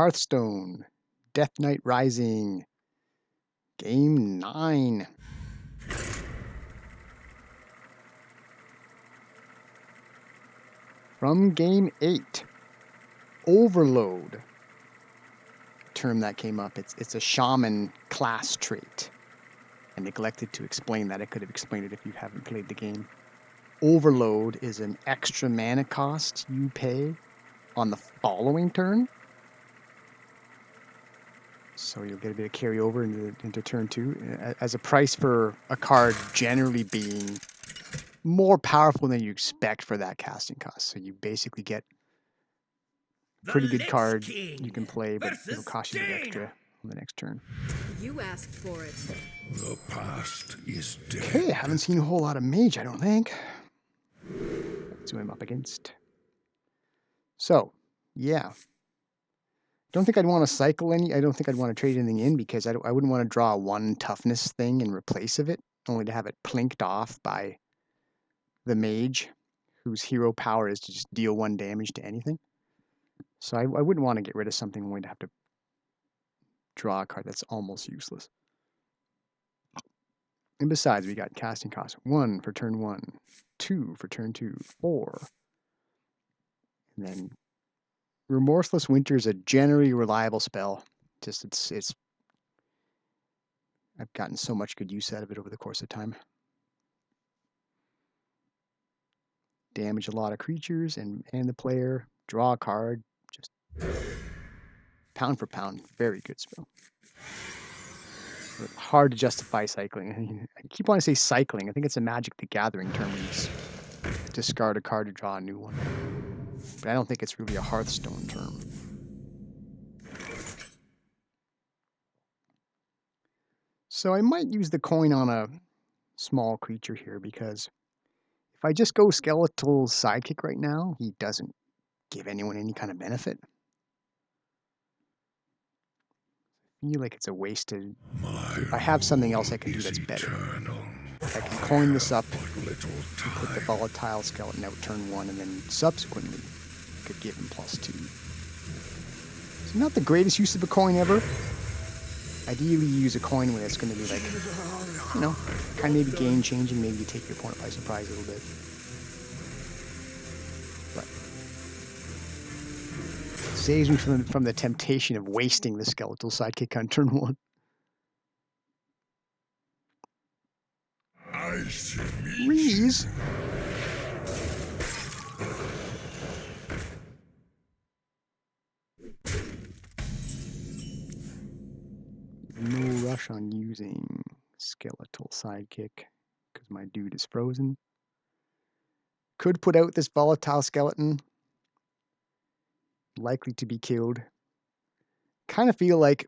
Hearthstone, Death Knight Rising, Game 9. From Game 8, Overload. Term that came up. It's a shaman class trait. I neglected to explain that. I could have explained it if you haven't played the game. Overload is an extra mana cost you pay on the following turn. So you'll get a bit of carryover into turn 2 as a price for a card generally being more powerful than you expect for that casting cost. So you basically get a pretty good card you can play, but it'll cost you a bit extra on the next turn. You asked for it. The past is dead. Okay, I haven't seen a whole lot of mage, I don't think. That's who I'm up against. So, yeah. Don't think I'd want to cycle any. I don't think I'd want to trade anything in because I wouldn't want to draw one toughness thing in replace of it, only to have it plinked off by the mage, whose hero power is to just deal 1 damage to anything. So I wouldn't want to get rid of something only to have to draw a card that's almost useless. And besides, we got casting cost 1 for turn 1, 2 for turn 2, 4. And then Remorseless Winter is a generally reliable spell. Just it's I've gotten so much good use out of it over the course of time. Damage a lot of creatures and the player. Draw a card. Just pound for pound. Very good spell. Hard to justify cycling. I keep wanting to say cycling. I think it's a Magic the Gathering term when you discard a card to draw a new one. But I don't think it's really a Hearthstone term. So I might use the coin on a small creature here because if I just go Skeletal Sidekick right now, he doesn't give anyone any kind of benefit. I feel like it's a waste to... I have something else I can do that's better. I can coin this up, put the Volatile Skeleton out turn 1, and then subsequently could give him +2. So not the greatest use of a coin ever. Ideally, you use a coin when it's going to be like, you know, kind of maybe game changing. Maybe you take your opponent by surprise a little bit. But it saves me from the temptation of wasting the Skeletal Sidekick on turn 1. Reese. No rush on using Skeletal Sidekick because my dude is frozen. Could put out this Volatile Skeleton. Likely to be killed. Kind of feel like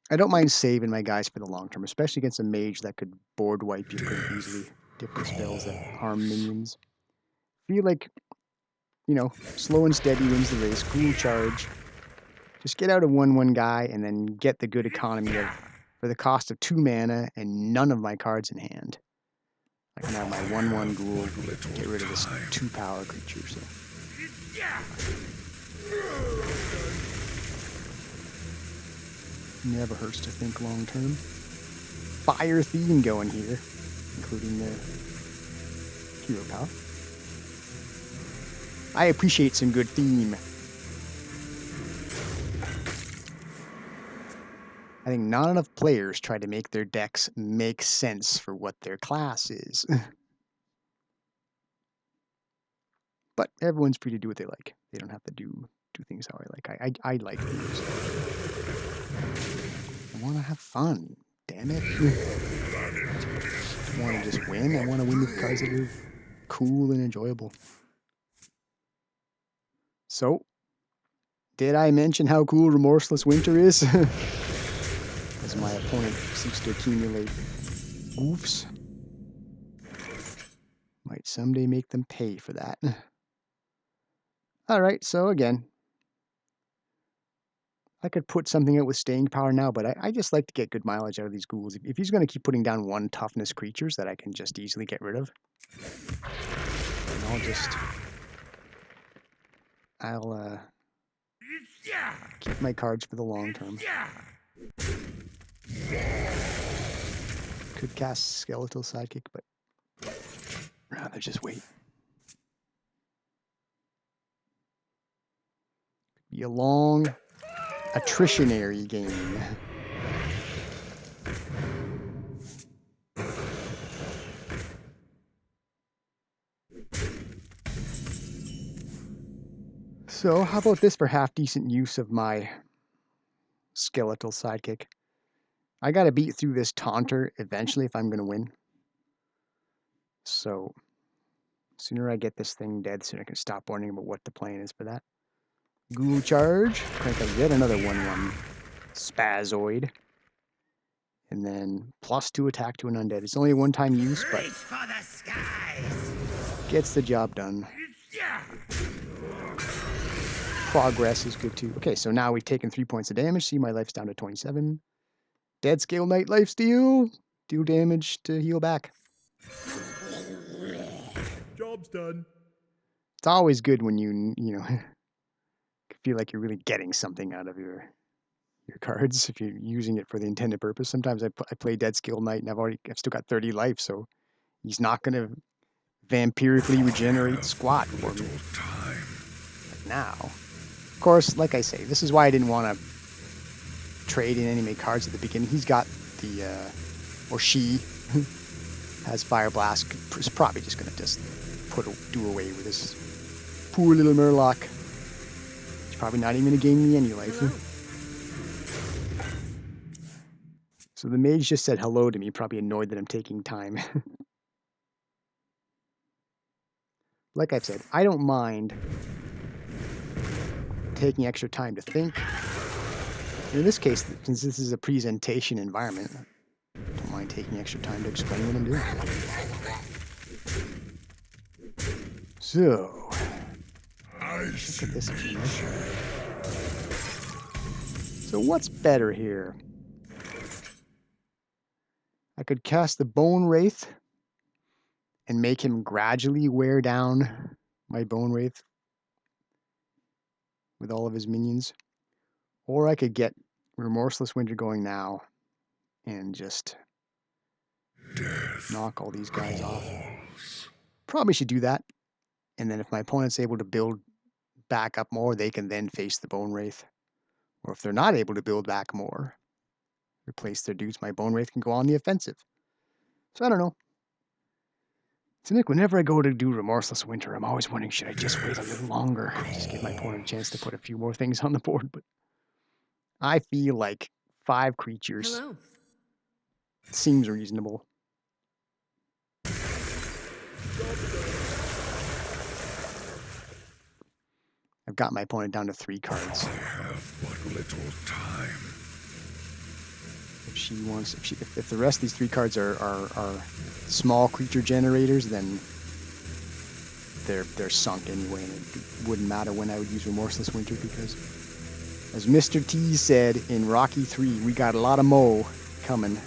I don't mind saving my guys for the long term, especially against a mage that could board wipe you pretty easily. Different spells that harm minions. Feel like, you know, slow and steady wins the race. Cool charge. Just get out a 1/1 guy and then get the good economy of for the cost of 2 mana and none of my cards in hand. I can have my 1/1 ghoul, get rid of this 2 power creature. So. Never hurts to think long term. Fire theme going here, including the hero power. I appreciate some good theme. I think not enough players try to make their decks make sense for what their class is. But everyone's free to do what they like. They don't have to do things how I like. I like things. I want to have fun. Damn it. I want to just win. I want to win with cards that are cool and enjoyable. So, did I mention how cool Remorseless Winter is? As my opponent seeks to accumulate goofs. Might someday make them pay for that. Alright, so again, I could put something out with staying power now, but I just like to get good mileage out of these ghouls. If he's going to keep putting down 1 toughness creatures that I can just easily get rid of, then Keep my cards for the long term. Could cast Skeletal Sidekick, but rather just wait. Be a long attritionary game. So, how about this for half decent use of my Skeletal Sidekick? I gotta beat through this Taunter eventually if I'm gonna win. So, sooner I get this thing dead, sooner I can stop wondering about what the plan is for that. Ghoul Charge, crank out yet another 1/1 Spazoid. And then +2 attack to an undead. It's only a one-time use, but gets the job done. Progress is good too. Okay, so now we've taken 3 points of damage. See, my life's down to 27. Dead Scale Knight lifesteal. Deal damage to heal back. Job's done. It's always good when you feel like you're really getting something out of your cards if you're using it for the intended purpose. Sometimes I play Dead Scale Knight and I've still got 30 life, so he's not gonna vampirically regenerate squat for me. But now, of course, like I say, this is why I didn't want to trade in any cards at the beginning. He's got the or she has Fire Blast. Is probably just gonna do away with this poor little Murloc. He's probably not even gonna gain me any life. So the mage just said hello to me, probably annoyed that I'm taking time. Like I've said, I don't mind taking extra time to think. In this case, since this is a presentation environment, I don't mind taking extra time to explain what I'm doing. So, look at this accumulation. So what's better here? I could cast the Bone Wraith and make him gradually wear down my Bone Wraith with all of his minions. Or I could get Remorseless Winter going now and just knock all these guys off. Probably should do that. And then if my opponent's able to build back up more, they can then face the Bone Wraith. Or if they're not able to build back more, replace their dudes, my Bone Wraith can go on the offensive. So I don't know. So Nick, whenever I go to do Remorseless Winter, I'm always wondering, should I just wait a little longer? Just give my opponent a chance to put a few more things on the board. But I feel like 5 creatures seems reasonable. I've got my opponent down to 3 cards. I have but little time. If she wants, if the rest of these 3 cards are small creature generators, then they're sunk anyway, and it wouldn't matter when I would use Remorseless Winter because, as Mr. T said in Rocky 3, we got a lot of Mo coming.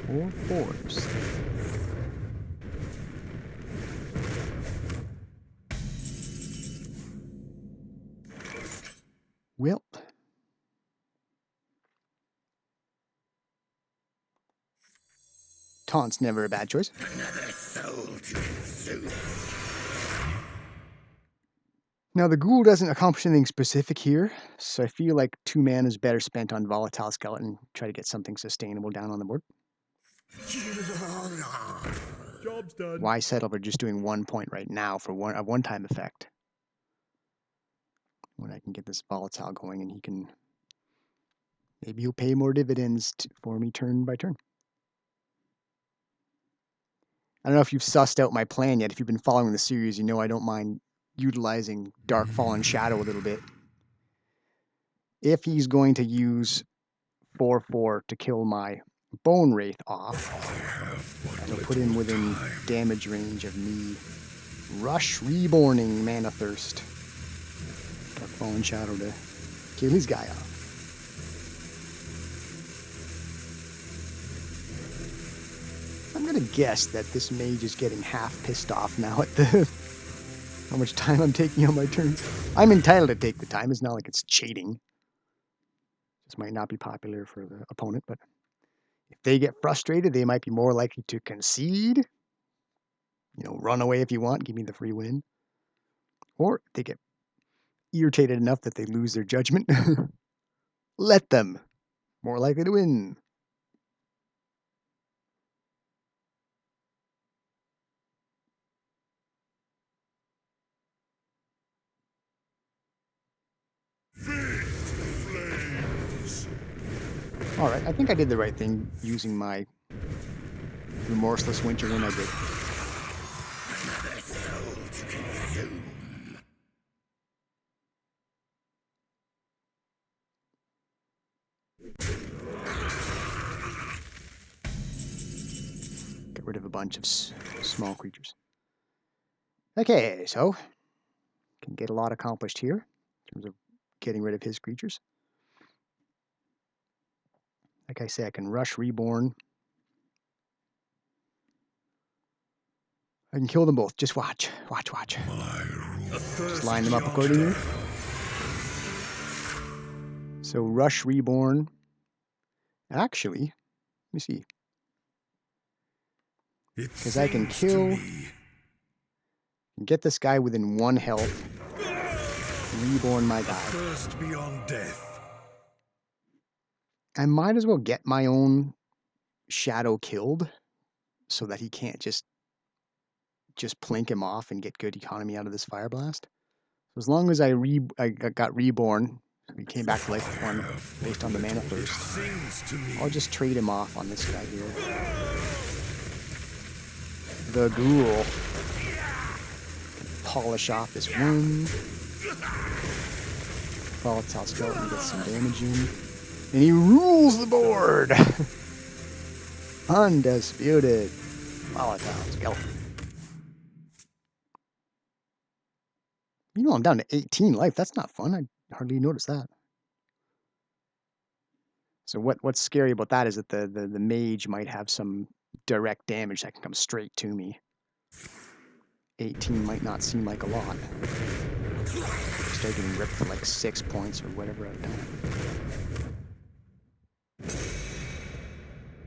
Or fours. Well, taunt's never a bad choice. Now the ghoul doesn't accomplish anything specific here, so I feel like 2 mana is better spent on Volatile Skeleton. Try to get something sustainable down on the board. Job's done. Why settle for just doing 1 point right now for a one-time effect? When I can get this Volatile going and maybe he'll pay more dividends for me turn by turn. I don't know if you've sussed out my plan yet. If you've been following the series, you know I don't mind utilizing Dark Fallen Shadow a little bit. If he's going to use 4/4 to kill my Bone Wraith off, it'll put him within damage range of me Rush Reborning Mana Thirst. Dark Fallen Shadow to kill his guy off. I'm gonna guess that this mage is getting half pissed off now at the how much time I'm taking on my turns. I'm entitled to take the time. It's not like it's cheating. This might not be popular for the opponent, but if they get frustrated, they might be more likely to concede. You know, run away if you want, give me the free win. Or they get irritated enough that they lose their judgment. Let them. More likely to win. Alright, I think I did the right thing using my remorseless winter when I did. Get rid of a bunch of small creatures. Okay, so can get a lot accomplished here in terms of getting rid of his creatures. Like I say, I can rush Reborn. I can kill them both. Just watch. Watch. Just line them up accordingly. So rush Reborn. Actually, let me see. Because I can kill and get this guy within 1 health. Reborn my guy. First beyond death. I might as well get my own shadow killed so that he can't just plink him off and get good economy out of this fire blast. So as long as I got Reborn, he came back to life with 1 based on the mana thirst, I'll just trade him off on this guy here. The Ghoul can polish off this wound. Volatile Skeleton gets some damage in. And he rules the board! Undisputed. Volatile Skeleton. You know I'm down to 18 life. That's not fun. I hardly noticed that. So what's scary about that is that the mage might have some direct damage that can come straight to me. 18 might not seem like a lot. Start getting ripped for like 6 points or whatever I've done.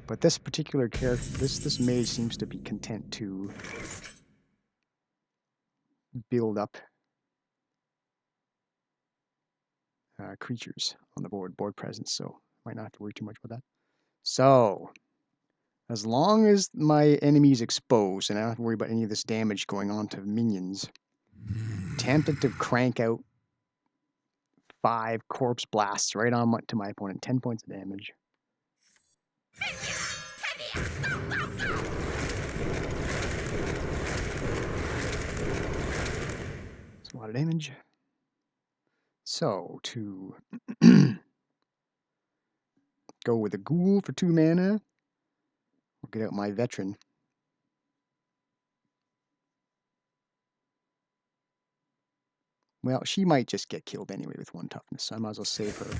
But this particular character, this mage seems to be content to build up creatures on the board presence, so might not have to worry too much about that. So, as long as my enemy's exposed and I don't have to worry about any of this damage going on to minions, tempted to crank out 5 corpse blasts right on to my opponent, 10 points of damage. That's a lot of damage. So, to go with a Ghoul for 2 mana, we'll get out my Veteran. Well, she might just get killed anyway with 1 toughness, so I might as well save her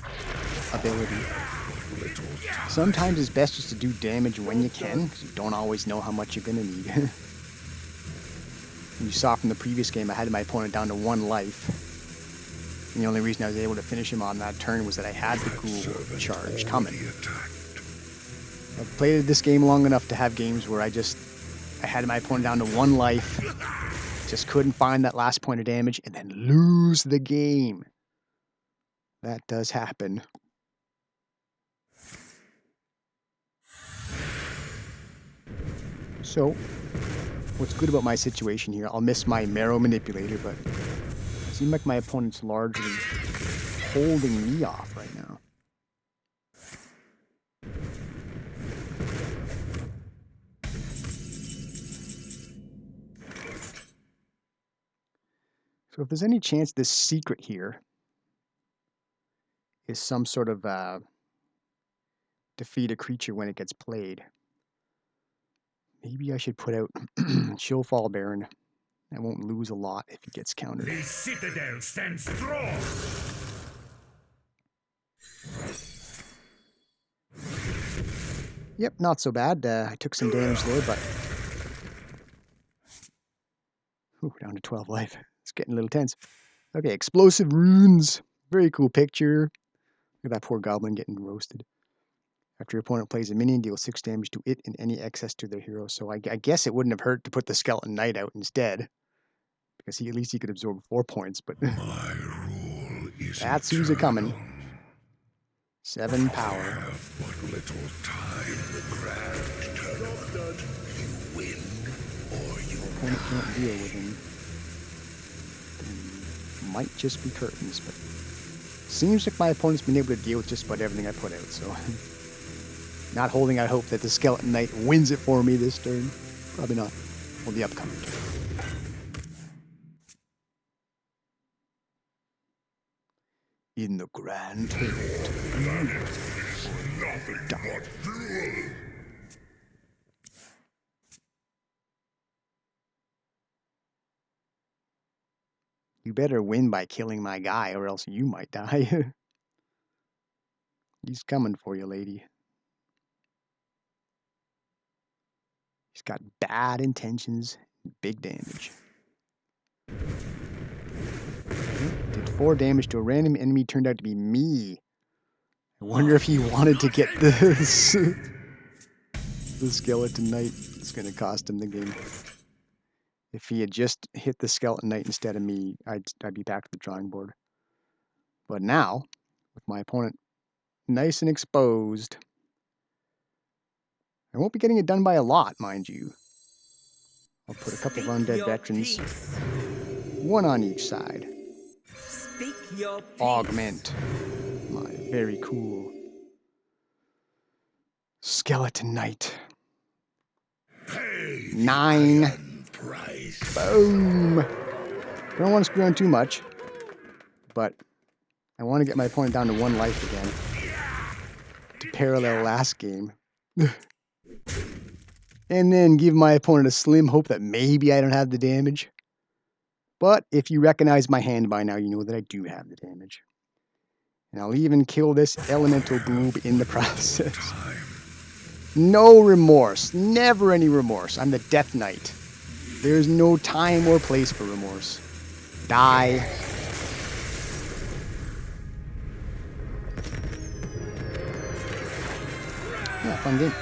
ability. Sometimes it's best just to do damage when you can, because you don't always know how much you're going to need. You saw from the previous game, I had my opponent down to 1 life. And the only reason I was able to finish him on that turn was that I had the Ghoul charge coming. I've played this game long enough to have games where I had my opponent down to 1 life, just couldn't find that last point of damage, and then lose the game. That does happen. So, what's good about my situation here, I'll miss my Marrow Manipulator, but it seems like my opponent's largely holding me off right now. So if there's any chance this secret here is some sort of defeat a creature when it gets played, maybe I should put out Chillfall Baron. I won't lose a lot if he gets countered. The citadel stands strong. Yep, not so bad. I took some damage there, but... Ooh, down to 12 life. It's getting a little tense. Okay, explosive runes. Very cool picture. Look at that poor goblin getting roasted. After your opponent plays a minion, deal 6 damage to it and any excess to their hero. So I guess it wouldn't have hurt to put the Skeleton Knight out instead. Because at least he could absorb 4 points, but... My rule is that's who's a-coming. eternal. 7 power. Have but little time. The grand turn. You win or you Opponent can't deal with him. Might just be curtains, but seems like my opponent's been able to deal with just about everything I put out, so not holding out hope that the Skeleton Knight wins it for me this turn. Probably not. Well, the upcoming turn. In the grand turn. You better win by killing my guy, or else you might die. He's coming for you, lady. He's got bad intentions, big damage. Did 4 damage to a random enemy, turned out to be me. I wonder if he wanted to get this. The Skeleton Knight. It's going to cost him the game. If he had just hit the Skeleton Knight instead of me, I'd be back to the drawing board. But now, with my opponent nice and exposed, I won't be getting it done by a lot, mind you. I'll put a couple of undead veterans, one on each side. Speak your peace. Augment my very cool Skeleton Knight. 9. price. Boom. Don't want to screw on too much, but I want to get my opponent down to 1 life again to parallel last game. And then give my opponent a slim hope that maybe I don't have the damage. But if you recognize my hand by now, you know that I do have the damage. And I'll even kill this elemental boob in the process. No remorse. Never any remorse. I'm the Death Knight. There's no time or place for remorse. Die. Yeah, fun game.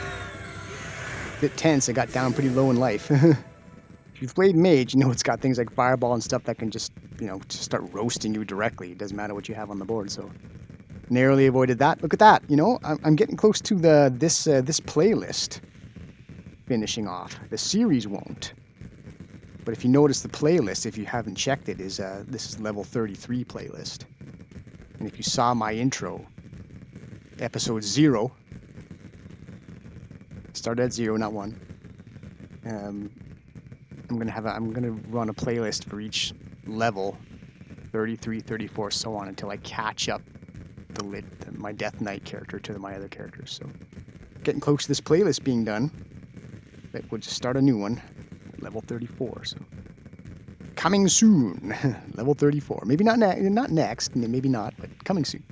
Bit tense, I got down pretty low in life. If you've played Mage, you know it's got things like Fireball and stuff that can just, just start roasting you directly. It doesn't matter what you have on the board, so... Narrowly avoided that. Look at that, I'm getting close to this playlist finishing off. The series won't. But if you notice the playlist, if you haven't checked it, this is level 33 playlist. And if you saw my intro, episode 0, started at 0, not 1. I'm gonna run a playlist for each level, 33, 34, so on, until I catch up my Death Knight character to my other characters. So, getting close to this playlist being done. That would just start a new one, level 34. So, coming soon, level 34. Maybe not next, maybe not, but coming soon.